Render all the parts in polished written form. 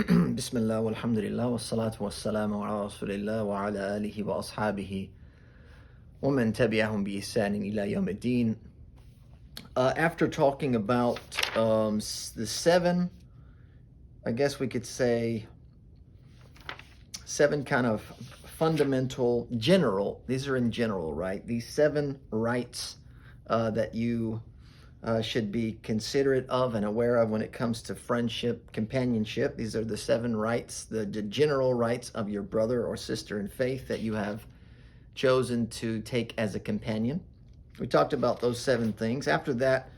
Bismillah, walhamdulillah, wassalatu wassalamu ala rasulillah wa ala alihi wa ashabihi wa man tabi'ahum bi ihsanin ila yawmiddin. After talking about the seven, I guess we could say seven kind of fundamental, these are in general, right? These seven rights that you should be considerate of and aware of when it comes to friendship, companionship. These are the seven rights, the general rights of your brother or sister in faith that you have chosen to take as a companion. We talked about those seven things. After that,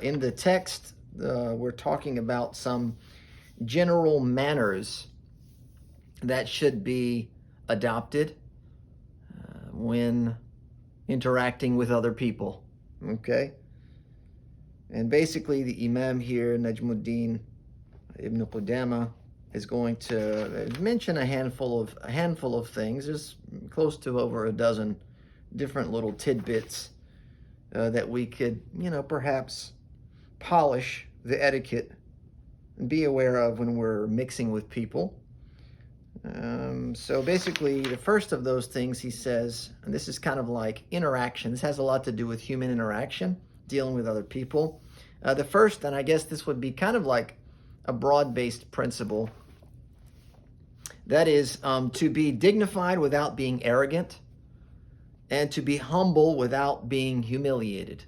in the text, we're talking about some general manners that should be adopted when interacting with other people. Okay? And basically, the Imam here, Najmuddin Ibn Qudama, is going to mention a handful of things. There's close to over a dozen different little tidbits that we could, perhaps polish the etiquette and be aware of when we're mixing with people. So basically, the first of those things he says, and this is kind of like interaction. This has a lot to do with human interaction, dealing with other people. The first, and I guess this would be kind of like a broad-based principle, that is to be dignified without being arrogant, and to be humble without being humiliated.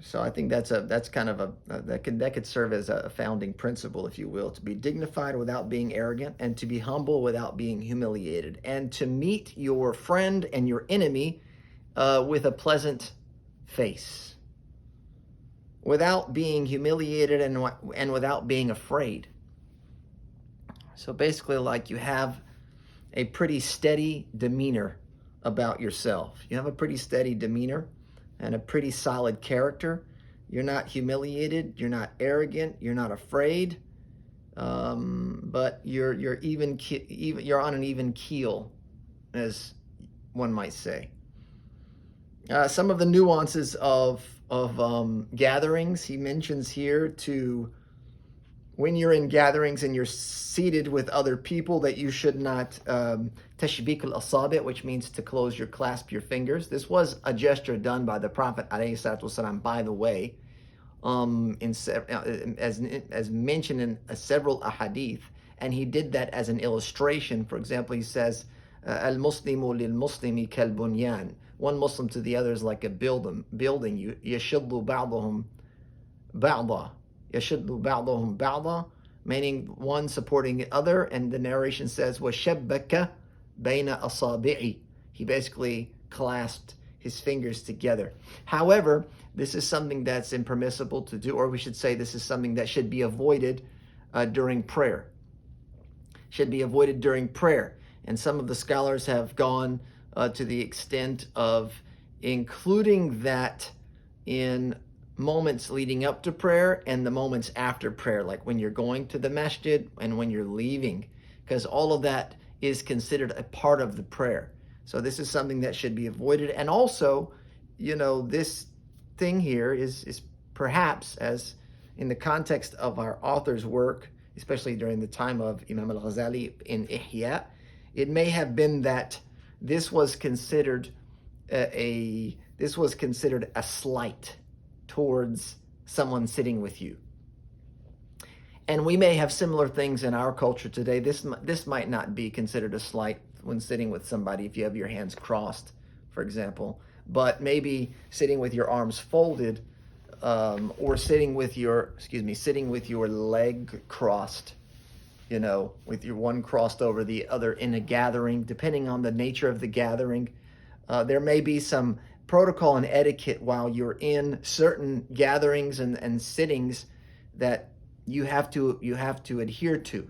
So I think that's kind of that could serve as a founding principle, if you will, to be dignified without being arrogant, and to be humble without being humiliated, and to meet your friend and your enemy with a pleasant face, without being humiliated and without being afraid. So basically, like, you have a pretty steady demeanor about yourself. You have a pretty steady demeanor and a pretty solid character. You're not humiliated. You're not arrogant. You're not afraid. But you're you're on an even keel, as one might say. Some of the nuances of gatherings he mentions here, to when you're in gatherings and you're seated with other people, that you should not tashbik al-asabi', which means to clasp your fingers. This was a gesture done by the Prophet ﷺ, by the way, as mentioned in several ahadith, and he did that as an illustration. For example, he says, al-muslimu lil-muslimi kal-bunyan. One Muslim to the other is like a building. Yashuddu ba'dahum ba'da. Yashuddu ba'dahum ba'da, meaning one supporting the other. And the narration says, وَشَبَّكَ بَيْنَ أَصَابِعِ. He basically clasped his fingers together. However, this is something that's impermissible to do, or we should say this is something that should be avoided during prayer. Should be avoided during prayer. And some of the scholars have gone to the extent of including that in moments leading up to prayer and the moments after prayer, like when you're going to the masjid and when you're leaving, because all of that is considered a part of the prayer. So this is something that should be avoided. And also, this thing here is perhaps, as in the context of our author's work, especially during the time of Imam al-Ghazali in Ihya, it may have been that this was considered a slight towards someone sitting with you. And we may have similar things in our culture today. This might not be considered a slight when sitting with somebody if you have your hands crossed, for example. But maybe sitting with your arms folded, or sitting with your leg crossed, with your one crossed over the other in a gathering, depending on the nature of the gathering. There may be some protocol and etiquette while you're in certain gatherings and sittings that you have to adhere to.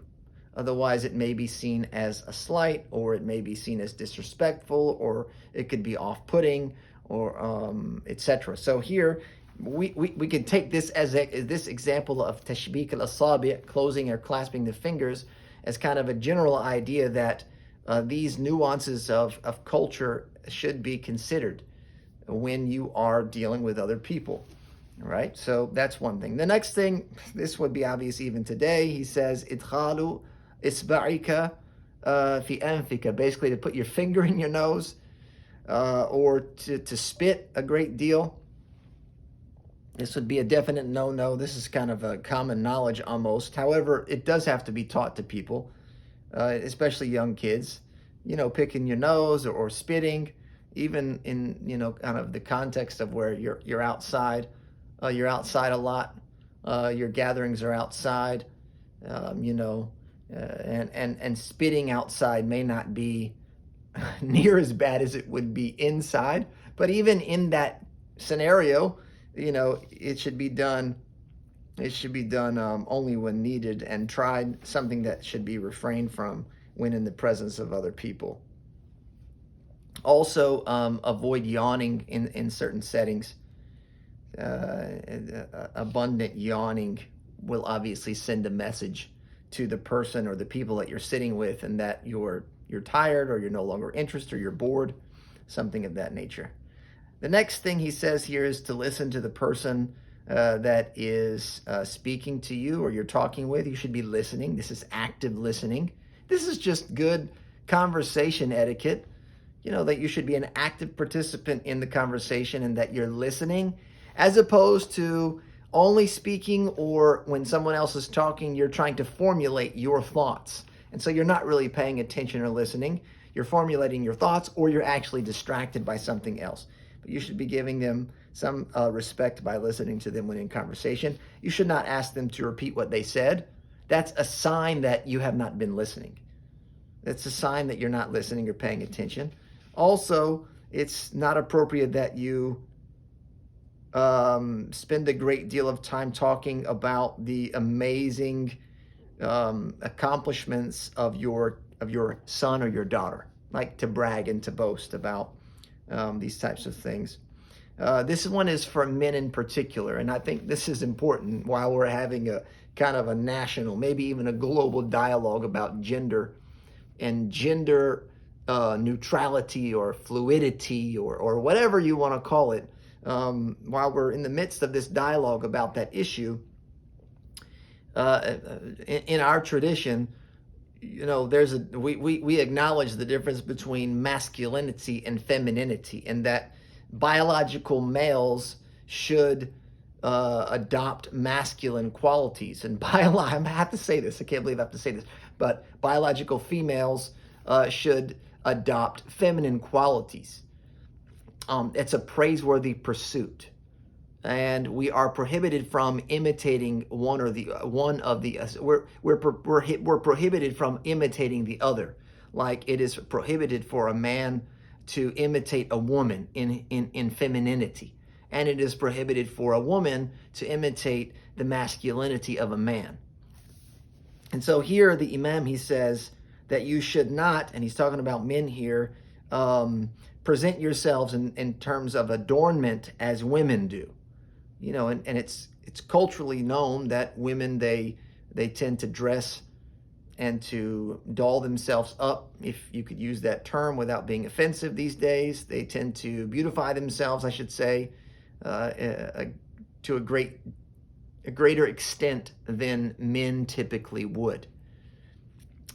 Otherwise, it may be seen as a slight, or it may be seen as disrespectful, or it could be off-putting, or etc. So here, we could take this as this example of tashbik al-asabi', closing or clasping the fingers, as kind of a general idea that these nuances of culture should be considered when you are dealing with other people. All right, so that's one thing. The next thing, this would be obvious even today. He says, "Idkhalu isba'ika fi anfika," basically to put your finger in your nose, or to spit a great deal. This would be a definite no-no. This is kind of a common knowledge almost. However, it does have to be taught to people, especially young kids. Picking your nose or spitting, even in kind of the context of where you're outside. You're outside a lot. Your gatherings are outside. And spitting outside may not be near as bad as it would be inside. But even in that scenario, it should be done. It should be done only when needed, and tried something that should be refrained from when in the presence of other people. Also, avoid yawning in certain settings. Abundant yawning will obviously send a message to the person or the people that you're sitting with, and that you're tired, or you're no longer interested, or you're bored, something of that nature. The next thing he says here is to listen to the person that is speaking to you or you're talking with. You should be listening. This is active listening. This is just good conversation etiquette. That you should be an active participant in the conversation, and that you're listening, as opposed to only speaking, or when someone else is talking, you're trying to formulate your thoughts. And so you're not really paying attention or listening. You're formulating your thoughts, or you're actually distracted by something else. But you should be giving them some respect by listening to them when in conversation. You should not ask them to repeat what they said. That's a sign that you have not been listening. That's a sign that you're not listening or paying attention. Also, it's not appropriate that you spend a great deal of time talking about the amazing accomplishments of your son or your daughter, like to brag and to boast about these types of things. This one is for men in particular, and I think this is important while we're having a kind of a national, maybe even a global dialogue about gender and gender neutrality or fluidity or whatever you want to call it. While we're in the midst of this dialogue about that issue, in our tradition, we acknowledge the difference between masculinity and femininity, and that biological males should adopt masculine qualities, and I have to say this. I can't believe I have to say this, but biological females should adopt feminine qualities. It's a praiseworthy pursuit, and we are prohibited from imitating one of the. We're prohibited from imitating the other, like it is prohibited for a man to imitate a woman in femininity, and it is prohibited for a woman to imitate the masculinity of a man. And so here the Imam, he says that you should not, and he's talking about men here, present yourselves in terms of adornment as women do. And it's culturally known that women, they tend to dress and to doll themselves up, if you could use that term without being offensive these days. They tend to beautify themselves, I should say, to a greater extent than men typically would.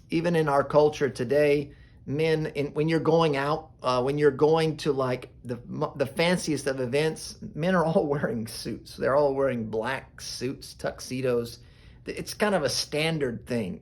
Even in our culture today, men, when you're going out, when you're going to like the fanciest of events, men are all wearing suits. They're all wearing black suits, tuxedos. It's kind of a standard thing.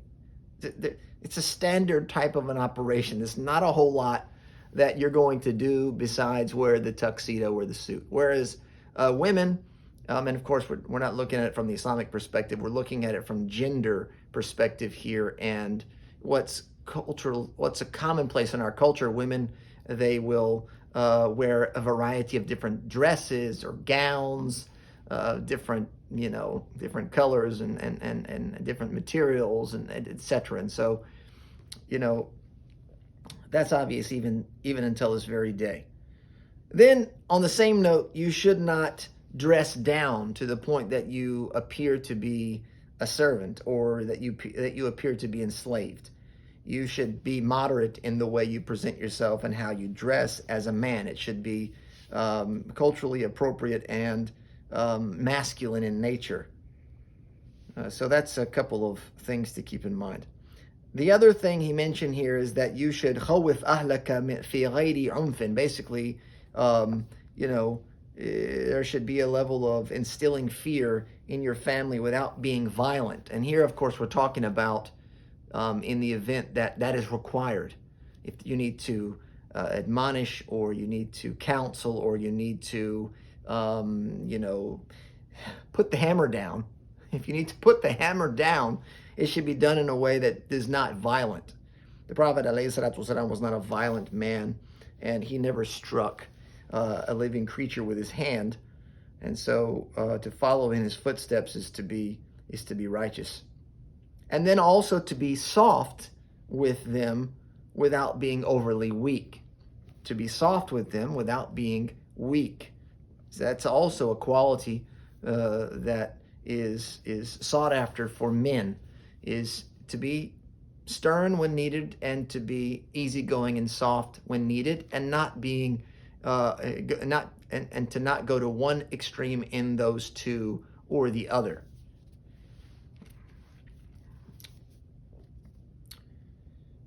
It's a standard type of an operation. There's not a whole lot that you're going to do besides wear the tuxedo or the suit. Whereas women, and of course we're not looking at it from the Islamic perspective, we're looking at it from gender perspective here, and what's a commonplace in our culture. Women, they will wear a variety of different dresses or gowns, different colors and different materials and etc. And so, that's obvious even until this very day. Then, on the same note, you should not dress down to the point that you appear to be a servant, or that you appear to be enslaved. You should be moderate in the way you present yourself and how you dress as a man. It should be culturally appropriate and masculine in nature. So that's a couple of things to keep in mind. The other thing he mentioned here is that you should khawif ahlaka fi ghayri unfin. Basically, there should be a level of instilling fear in your family without being violent. And here, of course, we're talking about in the event that that is required. If you need to admonish, or you need to counsel, or you need to, put the hammer down. If you need to put the hammer down, it should be done in a way that is not violent. The Prophet ﷺ was not a violent man, and he never struck a living creature with his hand. And so to follow in his footsteps is to be righteous. And then also to be soft with them without being overly weak. To be soft with them without being weak. So that's also a quality that is sought after for men, is to be stern when needed and to be easygoing and soft when needed, and not being to not go to one extreme in those two or the other.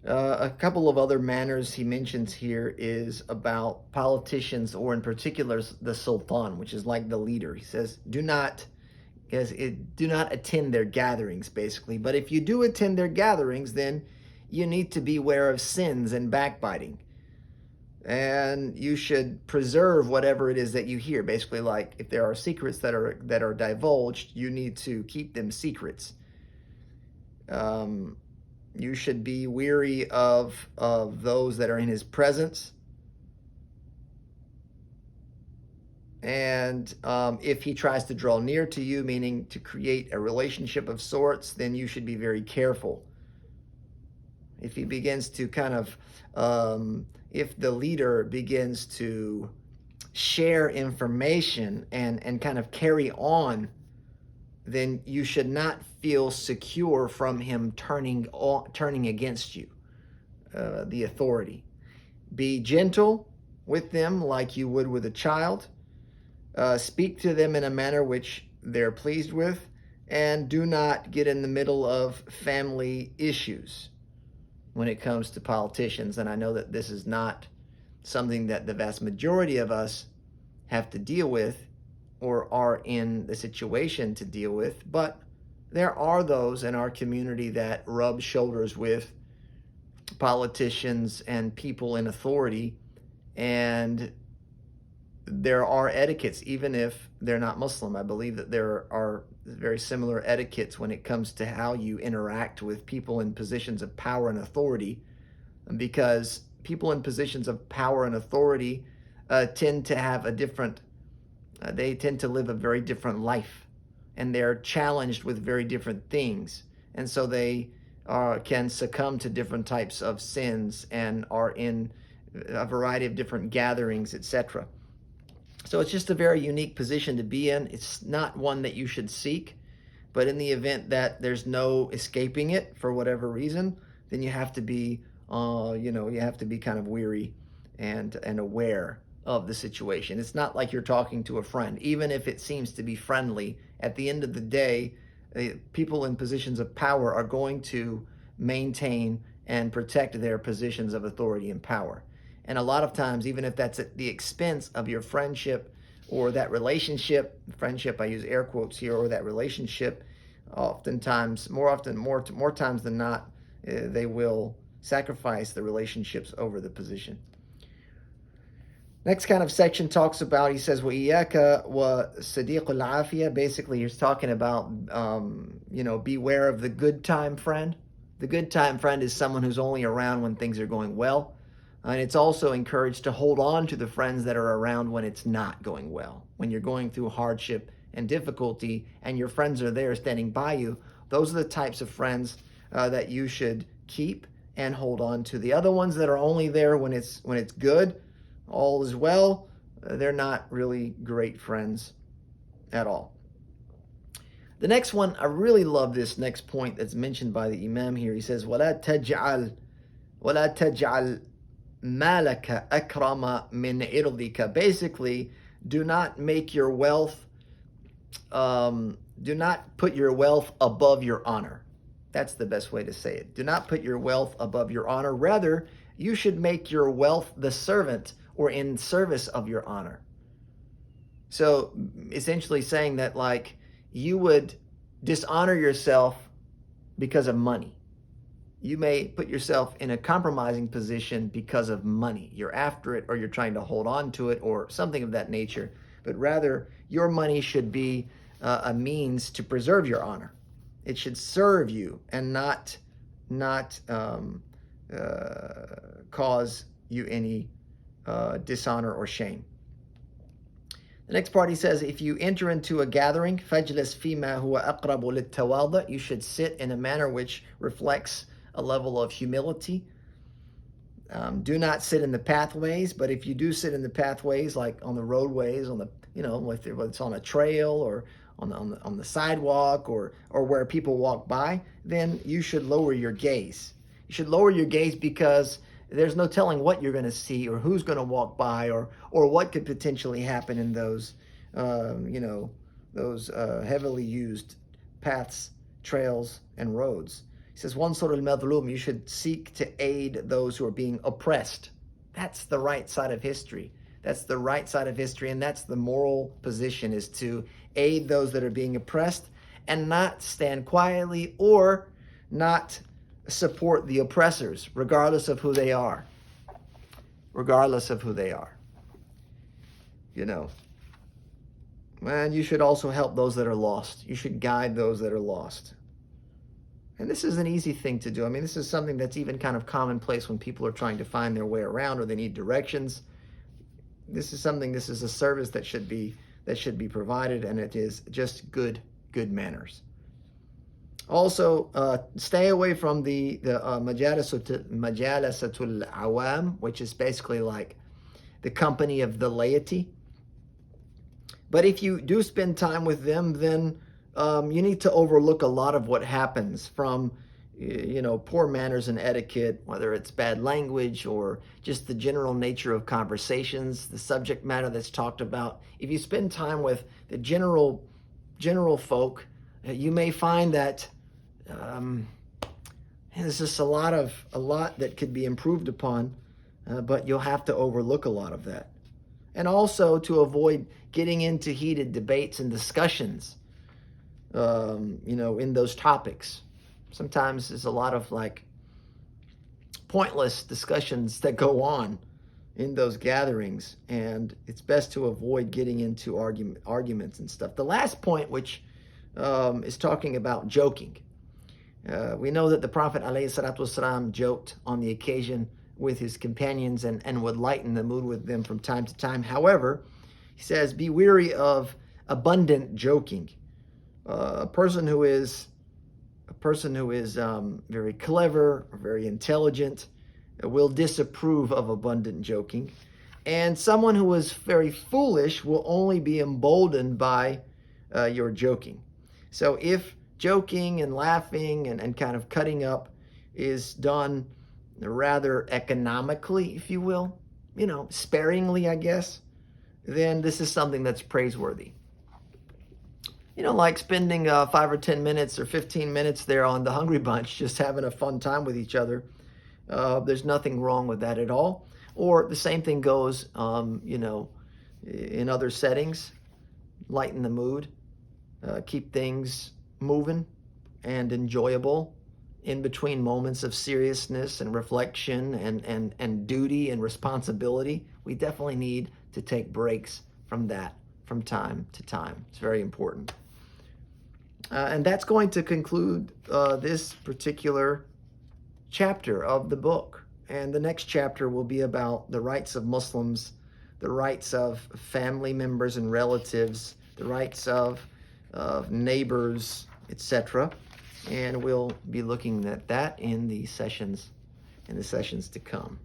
A couple of other manners he mentions here is about politicians, or in particular the sultan, which is like the leader. He says, do not attend their gatherings, basically. But if you do attend their gatherings, then you need to be aware of sins and backbiting. And you should preserve whatever it is that you hear. Basically, like if there are secrets that are divulged, you need to keep them secrets. You should be weary of those that are in his presence. And if he tries to draw near to you, meaning to create a relationship of sorts, then you should be very careful. If he begins to kind of, if the leader begins to share information and kind of carry on, then you should not feel secure from him turning against you, the authority. Be gentle with them like you would with a child. Speak to them in a manner which they're pleased with, and do not get in the middle of family issues when it comes to politicians. And I know that this is not something that the vast majority of us have to deal with or are in the situation to deal with, but there are those in our community that rub shoulders with politicians and people in authority, and there are etiquettes, even if they're not Muslim. I believe that there are very similar etiquettes when it comes to how you interact with people in positions of power and authority, because people in positions of power and authority tend to have they tend to live a very different life, and they're challenged with very different things. And so they can succumb to different types of sins and are in a variety of different gatherings, etc. So it's just a very unique position to be in. It's not one that you should seek, but in the event that there's no escaping it for whatever reason, then you have to be, you have to be kind of weary and aware of the situation. It's not like you're talking to a friend. Even if it seems to be friendly, at the end of the day, people in positions of power are going to maintain and protect their positions of authority and power. And a lot of times, even if that's at the expense of your friendship or that relationship, friendship, I use air quotes here, or that relationship, oftentimes, more times than not, they will sacrifice the relationships over the position. Next kind of section talks about, he says, وَإِيَّاكَ وَصَدِيقُ الْعَافِيَةِ. Basically, he's talking about, beware of the good time friend. The good time friend is someone who's only around when things are going well. And it's also encouraged to hold on to the friends that are around when it's not going well. When you're going through hardship and difficulty and your friends are there standing by you, those are the types of friends that you should keep and hold on to. The other ones that are only there when it's good, all is well, they're not really great friends at all. The next one, I really love this next point that's mentioned by the Imam here. He says, وَلَا تَجْعَلْ مَالَكَ أَكْرَمَ مِنْ إِرْضِكَ. Basically, do not make your wealth do not put your wealth above your honor. That's the best way to say it. Do not put your wealth above your honor. Rather, you should make your wealth the servant or in service of your honor. So essentially saying that like you would dishonor yourself because of money. You may put yourself in a compromising position because of money. You're after it or you're trying to hold on to it or something of that nature. But rather, your money should be a means to preserve your honor. It should serve you and not cause you any dishonor or shame. The next part he says, if you enter into a gathering, فَاجْلِسْ فِي مَا هُوَ أَقْرَبُ لِلتَّوَاضُعِ, you should sit in a manner which reflects a level of humility. Do not sit in the pathways, but if you do sit in the pathways, like on the roadways, on the whether it's on a trail or on the sidewalk or where people walk by, then you should lower your gaze. You should lower your gaze because there's no telling what you're going to see or who's going to walk by or what could potentially happen in those heavily used paths, trails, and roads. He says, "Wansur al-madhlum," you should seek to aid those who are being oppressed. That's the right side of history. That's the right side of history, and that's the moral position, is to aid those that are being oppressed and not stand quietly or not support the oppressors, regardless of who they are. Regardless of who they are. And you should also help those that are lost. You should guide those that are lost. And this is an easy thing to do. I mean, this is something that's even kind of commonplace when people are trying to find their way around or they need directions. This is a service that should be provided, and it is just good manners. Also, stay away from the majalisatul awam, which is basically like the company of the laity. But if you do spend time with them, then you need to overlook a lot of what happens from, poor manners and etiquette, whether it's bad language or just the general nature of conversations, the subject matter that's talked about. If you spend time with the general folk, you may find that there's just a lot that could be improved upon, but you'll have to overlook a lot of that. And also to avoid getting into heated debates and discussions, in those topics. Sometimes there's a lot of pointless discussions that go on in those gatherings, and it's best to avoid getting into arguments and stuff. The last point, which is talking about joking. We know that the Prophet ﷺ joked on the occasion with his companions and would lighten the mood with them from time to time. However, he says, be wary of abundant joking. A person who is very clever or very intelligent will disapprove of abundant joking, and someone who is very foolish will only be emboldened by your joking. So if joking and laughing and kind of cutting up is done rather economically, if you will, sparingly, I guess, then this is something that's praiseworthy. Like spending 5 or 10 minutes or 15 minutes there on the Hungry Bunch, just having a fun time with each other. There's nothing wrong with that at all. Or the same thing goes, in other settings. Lighten the mood, keep things moving and enjoyable in between moments of seriousness and reflection and duty and responsibility. We definitely need to take breaks from that from time to time. It's very important. And that's going to conclude this particular chapter of the book. And the next chapter will be about the rights of Muslims, the rights of family members and relatives, the rights of neighbors, etc. And we'll be looking at that in the sessions to come.